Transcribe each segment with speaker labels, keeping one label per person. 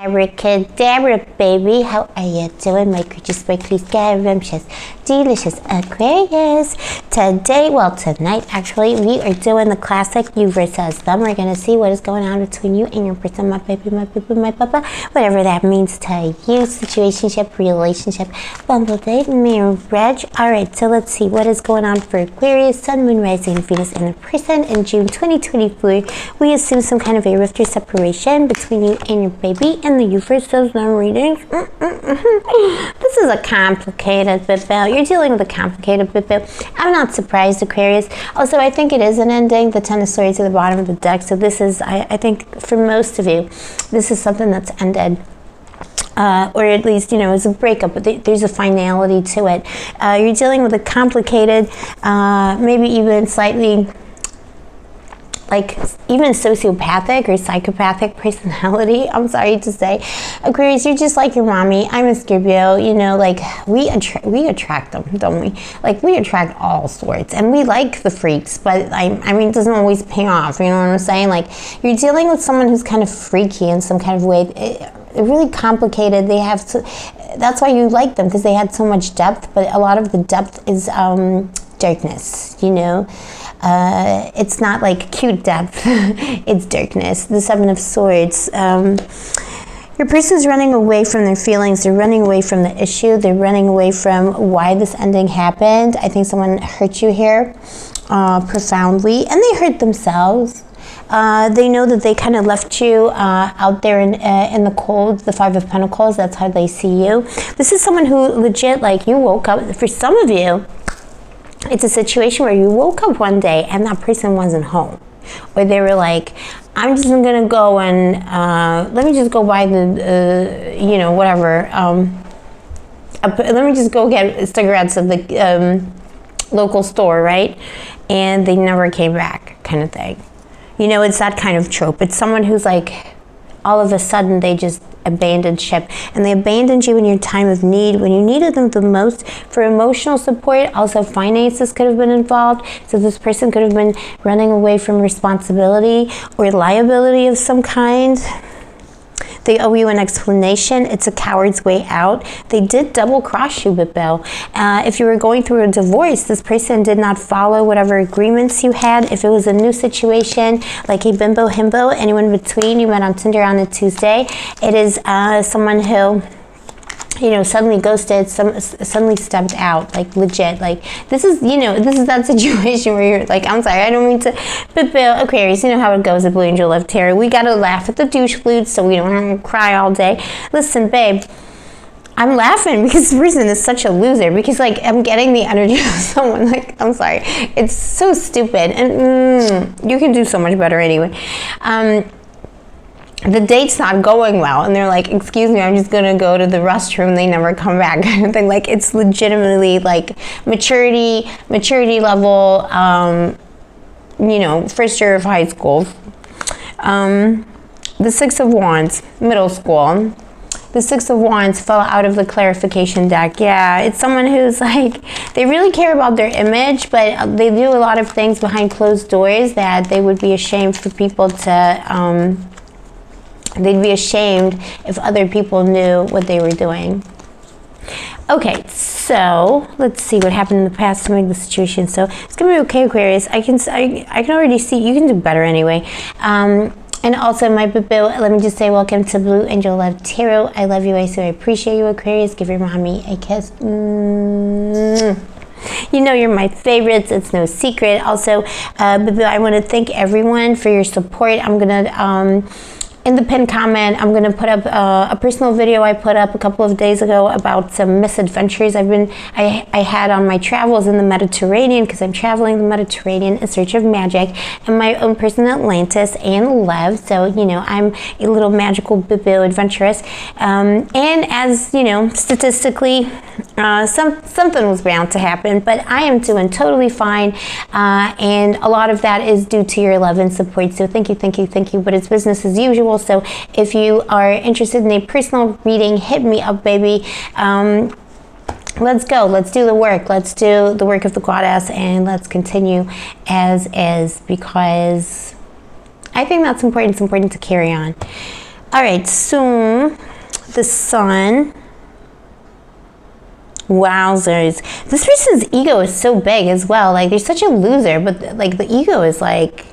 Speaker 1: Abracadabra, baby. How are you doing, my creatures, sparkly, scrumptious, delicious Aquarius? Tonight, actually, we are doing the classic you versus them. We're going to see what is going on between you and your person, my baby, my papa, whatever that means to you. Situationship, relationship, bumble date, marriage. All right, so let's see what is going on for Aquarius, Sun, Moon, Rising, Venus, and the person in June 2024. We assume some kind of a rift or separation between you and your baby, and the you versus them readings. This is a complicated bit. You're dealing with a complicated bit. I'm not surprised, Aquarius. Also, I think it is an ending. The Ten of Swords at the bottom of the deck. So this is, I think, for most of you, this is something that's ended. Or at least, you know, it's a breakup, but there's a finality to it. You're dealing with a complicated, maybe even slightly, like even sociopathic or psychopathic personality. I'm sorry to say, Aquarius, you're just like your mommy. I'm a Scorpio. You know, like we attract them, don't we? Like we attract all sorts, and we like the freaks. But I mean, it doesn't always pay off. You know what I'm saying? Like you're dealing with someone who's kind of freaky in some kind of way. They're really complicated. They have to. That's why you like them, because they had so much depth. But a lot of the depth is darkness. You know. It's not like cute depth, it's darkness. The Seven of Swords. Your person's running away from their feelings. They're running away from the issue. They're running away from why this ending happened. I think someone hurt you here profoundly, and they hurt themselves. They know that they kind of left you out there in the cold, the Five of Pentacles. That's how they see you. This is someone who legit, like, you woke up. For some of you, it's a situation where you woke up one day and that person wasn't home. Or they were like, I'm just going to go and let me just go buy the, you know, whatever. Let me just go get cigarettes at the local store, right? And they never came back, kind of thing. You know, it's that kind of trope. It's someone who's like, all of a sudden they just abandoned ship, and they abandoned you in your time of need when you needed them the most for emotional support. Also, finances could have been involved, so this person could have been running away from responsibility or liability of some kind. They owe you an explanation. It's a coward's way out. They did double cross you, Bill. If you were going through a divorce, this person did not follow whatever agreements you had. If it was a new situation, like a bimbo, himbo, anyone in between, you met on Tinder on a Tuesday, it is someone who, you know, suddenly ghosted, suddenly stepped out, like legit. Like this is, you know, this is that situation where you're like, I'm sorry, I don't mean to, but Bill, Aquarius, you know how it goes at Blue Angel Love Tarot. We gotta laugh at the douche flutes so we don't have to cry all day. Listen, babe, I'm laughing because the person is such a loser, because like I'm getting the energy of someone like, I'm sorry, it's so stupid, and you can do so much better anyway. The date's not going well, and they're like, excuse me, I'm just gonna go to the restroom, they never come back, kind of thing. Like it's legitimately like maturity level, you know, first year of high school. The Six of Wands, middle school. The Six of Wands fell out of the clarification deck. Yeah, it's someone who's like, they really care about their image, but they do a lot of things behind closed doors that they would be ashamed for people to, they'd be ashamed if other people knew what they were doing. Okay, so let's see what happened in the past to make the situation. So it's gonna be okay, Aquarius. I can already see you can do better anyway. And also, my boo, let me just say welcome to Blue Angel Love Tarot. I love you. I so appreciate you, Aquarius. Give your mommy a kiss. You know you're my favorites. It's no secret. Also, I want to thank everyone for your support. I'm gonna in the pinned comment, I'm gonna put up a personal video I put up a couple of days ago about some misadventures I had on my travels in the Mediterranean, because I'm traveling the Mediterranean in search of magic and my own person Atlantis and love. So, you know, I'm a little magical bibbo adventurous. And as you know, statistically, something was bound to happen, but I am doing totally fine. And a lot of that is due to your love and support. So thank you, thank you, thank you. But it's business as usual. So if you are interested in a personal reading, hit me up, baby. Let's go. Let's do the work. Let's do the work of the goddess, and let's continue as is, because I think that's important. It's important to carry on. All right, so the Sun. Wowzers. This person's ego is so big as well. Like, they're such a loser, but like the ego is like,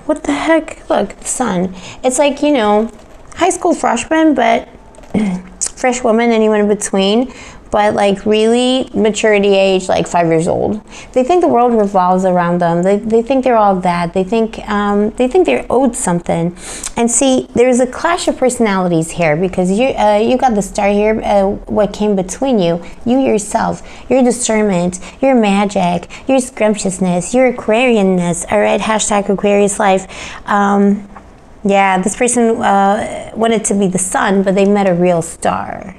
Speaker 1: what the heck? Look, the Sun. It's like, you know, high school freshman, but fresh woman, anyone in between. But like really maturity age, like 5 years old. They think the world revolves around them. They think they're all that. They think they're owed something. And see, there's a clash of personalities here because you got the star here. What came between you yourself, your discernment, your magic, your scrumptiousness, your Aquarianness. All right, hashtag Aquarius life. Yeah, this person wanted to be the sun, but they met a real star.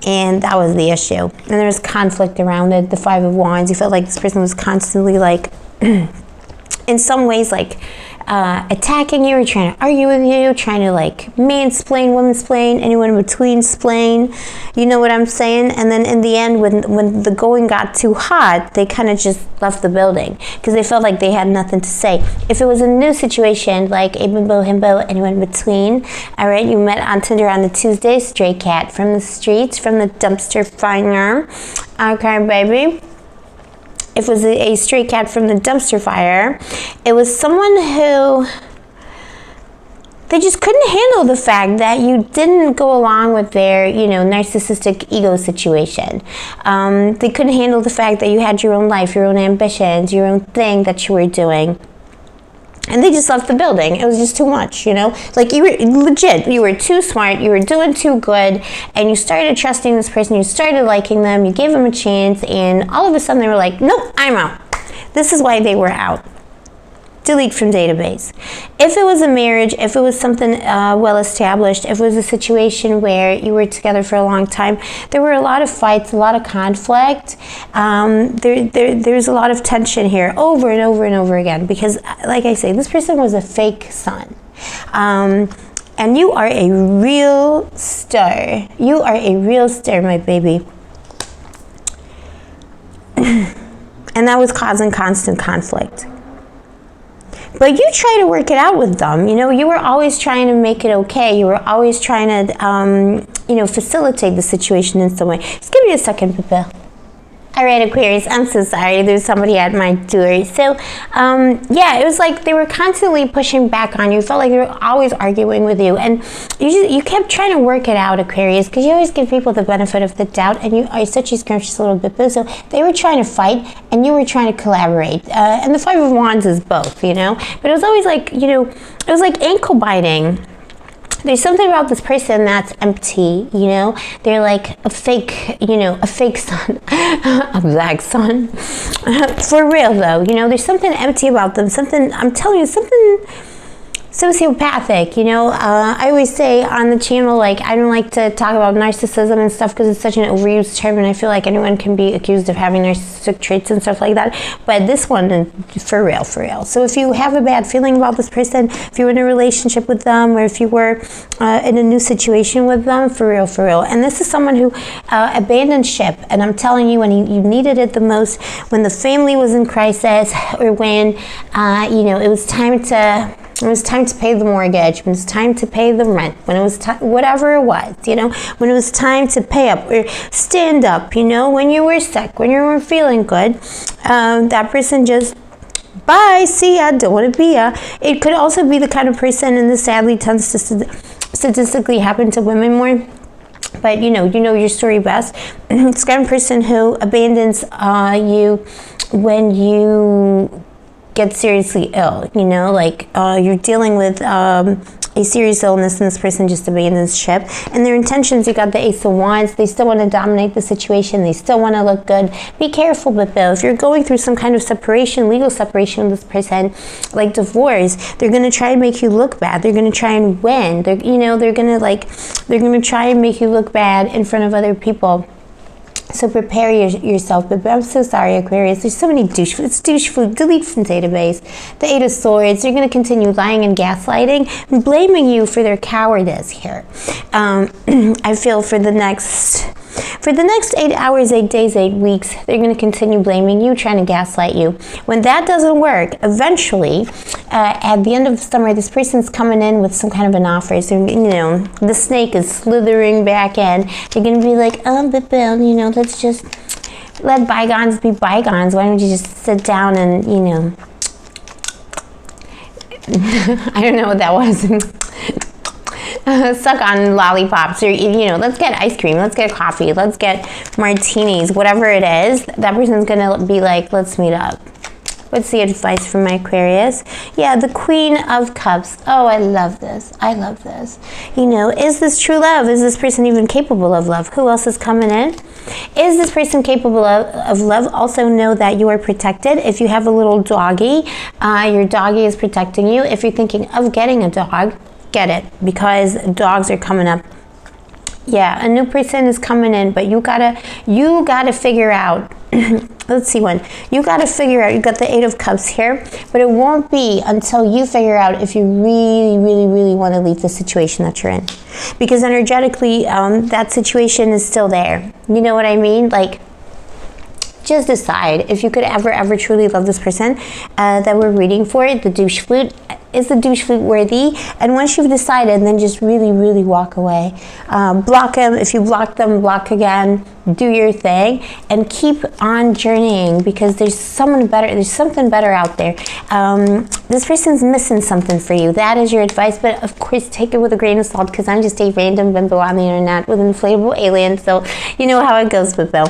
Speaker 1: And that was the issue. And there was conflict around it. The Five of Wands. You felt like this person was constantly like, in some ways, like attacking you or trying to argue with you, trying to like mansplain, womansplain, anyone in between splain. You know what I'm saying? And then in the end, when the going got too hot, they kind of just left the building because they felt like they had nothing to say. If it was a new situation, like a bimbo, himbo, anyone in between, all right, you met on Tinder on a Tuesday, stray cat from the streets, from the dumpster fire. Okay, baby. If it was a stray cat from the dumpster fire, it was someone who they just couldn't handle the fact that you didn't go along with their, you know, narcissistic ego situation. They couldn't handle the fact that you had your own life, your own ambitions, your own thing that you were doing. And they just left the building. It was just too much, you know? Like, you were legit, you were too smart, you were doing too good, and you started trusting this person, you started liking them, you gave them a chance, and all of a sudden they were like, nope, I'm out. This is why they were out. Delete from database. If it was a marriage, if it was something well established, if it was a situation where you were together for a long time, there were a lot of fights, a lot of conflict. There's a lot of tension here over and over and over again because, like I say, this person was a fake sun. And you are a real star. You are a real star, my baby. And that was causing constant conflict. But you try to work it out with them. You know, you were always trying to make it okay. You were always trying to, you know, facilitate the situation in some way. Just give me a second, Pippa. All right, Aquarius, I'm so sorry. There's somebody at my door. So, yeah, it was like they were constantly pushing back on you. You felt like they were always arguing with you. And you kept trying to work it out, Aquarius, because you always give people the benefit of the doubt. And you are such a scrumptious little bit. So they were trying to fight, and you were trying to collaborate. And the Five of Wands is both, you know. But it was always like, you know, it was like ankle biting. There's something about this person that's empty, you know? They're like a fake, you know, a fake sun, a black sun. For real, though, you know, there's something empty about them, something, I'm telling you, something sociopathic, you know? I always say on the channel, like, I don't like to talk about narcissism and stuff because it's such an overused term, and I feel like anyone can be accused of having narcissistic traits and stuff like that. But this one, for real, for real. So if you have a bad feeling about this person, if you're in a relationship with them, or if you were in a new situation with them, for real, for real. And this is someone who abandoned ship, and I'm telling you, when you needed it the most, when the family was in crisis, or when, you know, it was time to pay the mortgage, when it was time to pay the rent, when it was whatever it was, you know, when it was time to pay up or stand up, you know, when you were sick, when you weren't feeling good, that person just, bye, see ya, don't want to be ya. It could also be the kind of person, and this sadly tends to statistically happen to women more, but you know your story best. It's the kind of person who abandons you when you get seriously ill, you know, like you're dealing with a serious illness and this person just abandons ship. And their intentions, you got the Ace of Wands, they still want to dominate the situation, they still want to look good. Be careful with those. If you're going through some kind of separation, legal separation with this person, like divorce, they're going to try and make you look bad. They're going to try and win. They're going to try and make you look bad in front of other people. So prepare yourself. But I'm so sorry, Aquarius. There's so many douche. It's douche food. Delete from database. The Eight of Swords. They're going to continue lying and gaslighting, and blaming you for their cowardice here. I feel for the next For the next 8 hours, 8 days, 8 weeks, they're going to continue blaming you, trying to gaslight you. When that doesn't work, eventually, at the end of the summer, this person's coming in with some kind of an offer. So, the snake is slithering back in. You're going to be like, but Bill, let's just let bygones be bygones. Why don't you just sit down and, I don't know what that was. Suck on lollipops, or let's get ice cream, let's get coffee, let's get martinis, whatever it is. That person's gonna be like, let's meet up. What's the advice from my Aquarius? Yeah, the Queen of Cups. Oh, I love this. I love this. Is this true love? Is this person even capable of love? Who else is coming in? Is this person capable of love? Also know that you are protected. If you have a little doggy, your doggy is protecting you. If you're thinking of getting a dog, get it, because dogs are coming up. Yeah, a new person is coming in, but you gotta figure out. Let's see one. You gotta figure out. You got the 8 of Cups here, but it won't be until you figure out if you really, really, really want to leave the situation that you're in, because energetically, that situation is still there. You know what I mean? Like, just decide if you could ever truly love this person that we're reading for. The douche flute. Is the douche flute worthy? And once you've decided, then just really, really walk away. Block them. If you block them, block again. Do your thing and keep on journeying, because there's someone better. There's something better out there. This person's missing something for you. That is your advice, but of course, take it with a grain of salt, because I'm just a random bimbo on the internet with an inflatable alien. So you know how it goes with Bill.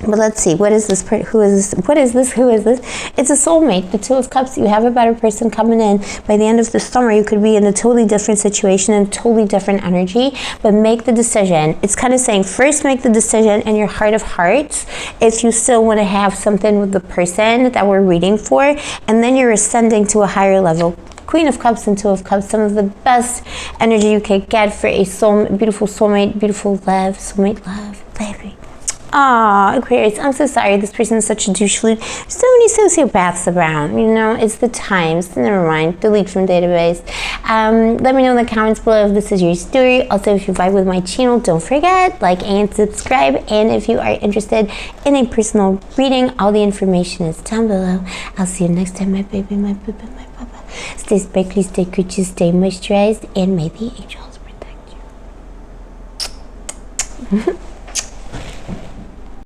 Speaker 1: But let's see, what is this? Who is this? What is this? Who is this? It's a soulmate, the 2 of Cups. You have a better person coming in. By the end of the summer, you could be in a totally different situation and totally different energy, but make the decision. It's kind of saying, first make the decision in your heart of hearts if you still want to have something with the person that we're reading for, and then you're ascending to a higher level. Queen of Cups and 2 of Cups, some of the best energy you could get for a beautiful soulmate, beautiful love, soulmate love, baby. Aw, Aquarius, I'm so sorry. This person is such a douche flute. So many sociopaths around. It's the times. Never mind. Delete from database. Let me know in the comments below if this is your story. Also, if you vibe with my channel, don't forget, like and subscribe. And if you are interested in a personal reading, all the information is down below. I'll see you next time, my baby, my papa, my papa. Stay sparkly, stay Gucci, stay moisturized, and may the angels protect you.